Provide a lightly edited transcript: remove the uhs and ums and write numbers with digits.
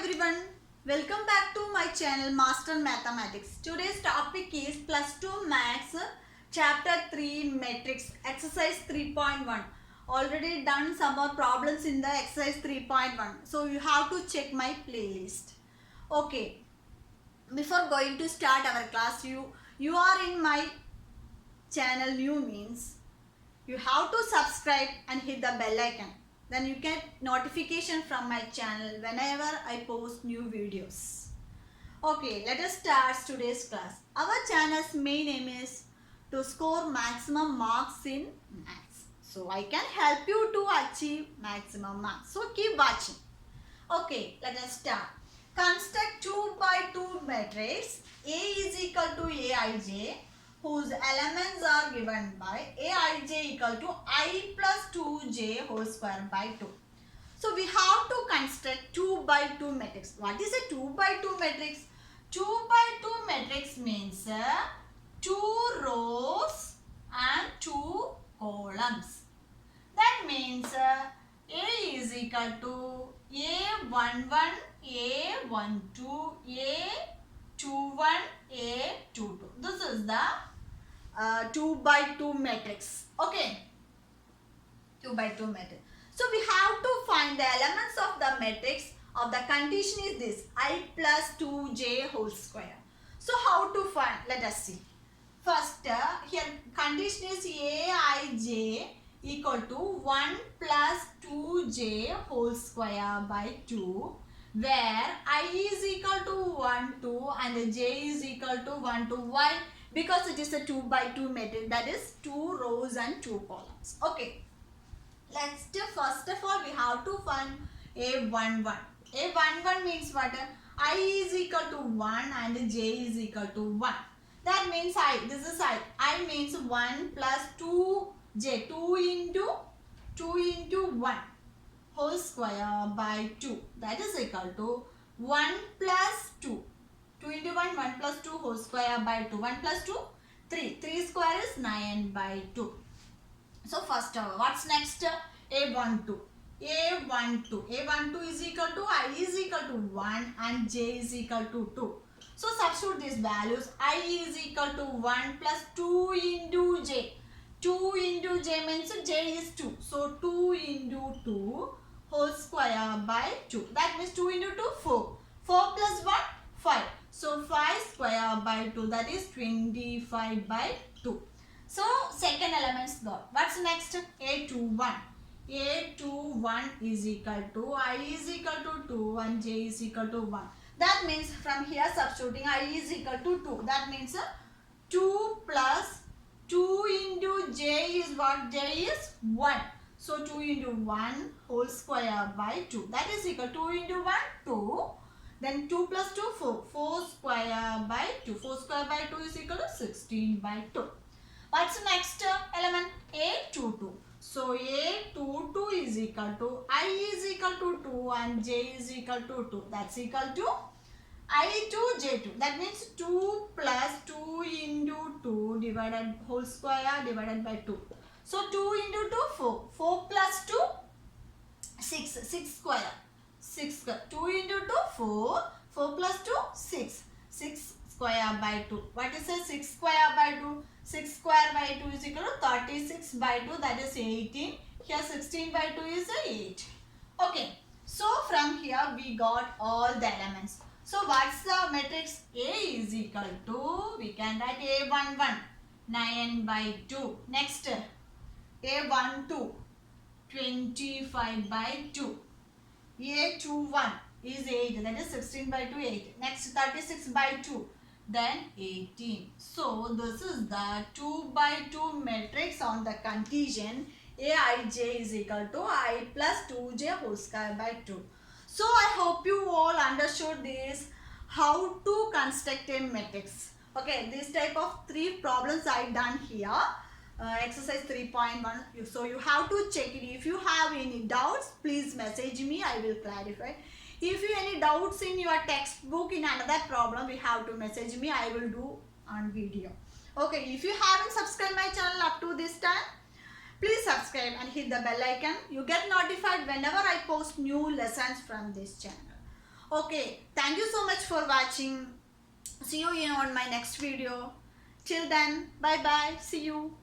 everyone, welcome back to my channel Master Mathematics. Today's topic is plus 2 Maths chapter 3 Matrix exercise 3.1. Already done some more problems in the exercise 3.1. So you have to check my playlist. Okay, before going to start our class, you are in my channel new means you have to subscribe and hit the bell icon. Then you get notification from my channel whenever I post new videos. Okay, let us start today's class. Our channel's main aim is to score maximum marks in maths. So I can help you to achieve maximum marks. So keep watching. Okay, let us start. Construct 2 by 2 matrix. A is equal to Aij, whose elements are given by Aij equal to I plus 2j whole square by 2. So we have to construct 2 by 2 matrix. What is a 2 by 2 matrix? 2 by 2 matrix means 2 rows and 2 columns. That means A is equal to A11, A12, A21, A22. This is the 2 by 2 matrix. Okay, 2 by 2 matrix. So we have to find the elements of the matrix of the condition is this I plus 2j whole square. So how to find? Let us see. First here condition is Aij equal to 1 plus 2j whole square by 2, where I is equal to 1, 2 and j is equal to 1, 2. Why? Because it is a 2 by 2 matrix, that is 2 rows and 2 columns. Okay. Let's do first of all we have to find A11. A11 means what? I is equal to 1 and j is equal to 1. That means I. This is I. I means 1 plus 2j. 2 into 1 whole square by 2. That is equal to 1 plus 2. 2 into 1, 1 plus 2 whole square by 2. 1 plus 2, 3. 3 square is 9 by 2. So first what's next? A12. A12 is equal to I is equal to 1 and j is equal to 2. So substitute these values. I is equal to 1 plus 2 into j. 2 into j means j is 2. So 2 into 2 whole square by 2. That means 2 into 2, 4. 4 plus 1, 5. So 5 square by 2, that is 25 by 2. So second elements got. What's next? A21. A21 is equal to I is equal to 2 and j is equal to 1. That means from here substituting I is equal to 2. That means 2 plus 2 into j is what? J is 1. So 2 into 1 whole square by 2. That is equal to 2 into 1, 2. Then 2 plus 2, 4. 4 square by 2. 4 square by 2 is equal to 16 by 2. What's the next element? A22. So A22 is equal to I is equal to 2 and j is equal to 2. That's equal to I2 J2. That means 2 plus 2 into 2 divided whole square divided by 2. So 2 into 2, 4. 4 plus 2, 6. 6 square. 6 square. 2 into 2, 4. 4 plus 2, 6. 6 square by 2. What is a 6 square by 2? 6 square by 2 is equal to 36 by 2, that is 18. Here 16 by 2 is 8. Okay. So from here we got all the elements. So what's the matrix? A is equal to, we can write A11, 9 by 2. Next, A12, 25 by 2. A21 is 8, that is 16 by 2, 8. Next, 36 by 2. Then 18. So this is the 2 by 2 matrix on the condition Aij is equal to I plus 2j whole square by 2. So I hope you all understood this, how to construct a matrix. Okay, this type of 3 problems I done here. Exercise 3.1. So you have to check it. If you have any doubts, please message me. I will clarify. If you any doubts in your textbook in another problem, we have to message me. I will do on video. Okay, if you haven't subscribed my channel up to this time, please subscribe and hit the bell icon. You get notified whenever I post new lessons from this channel. Okay, thank you so much for watching. See you on my next video. Till then, bye bye. See you.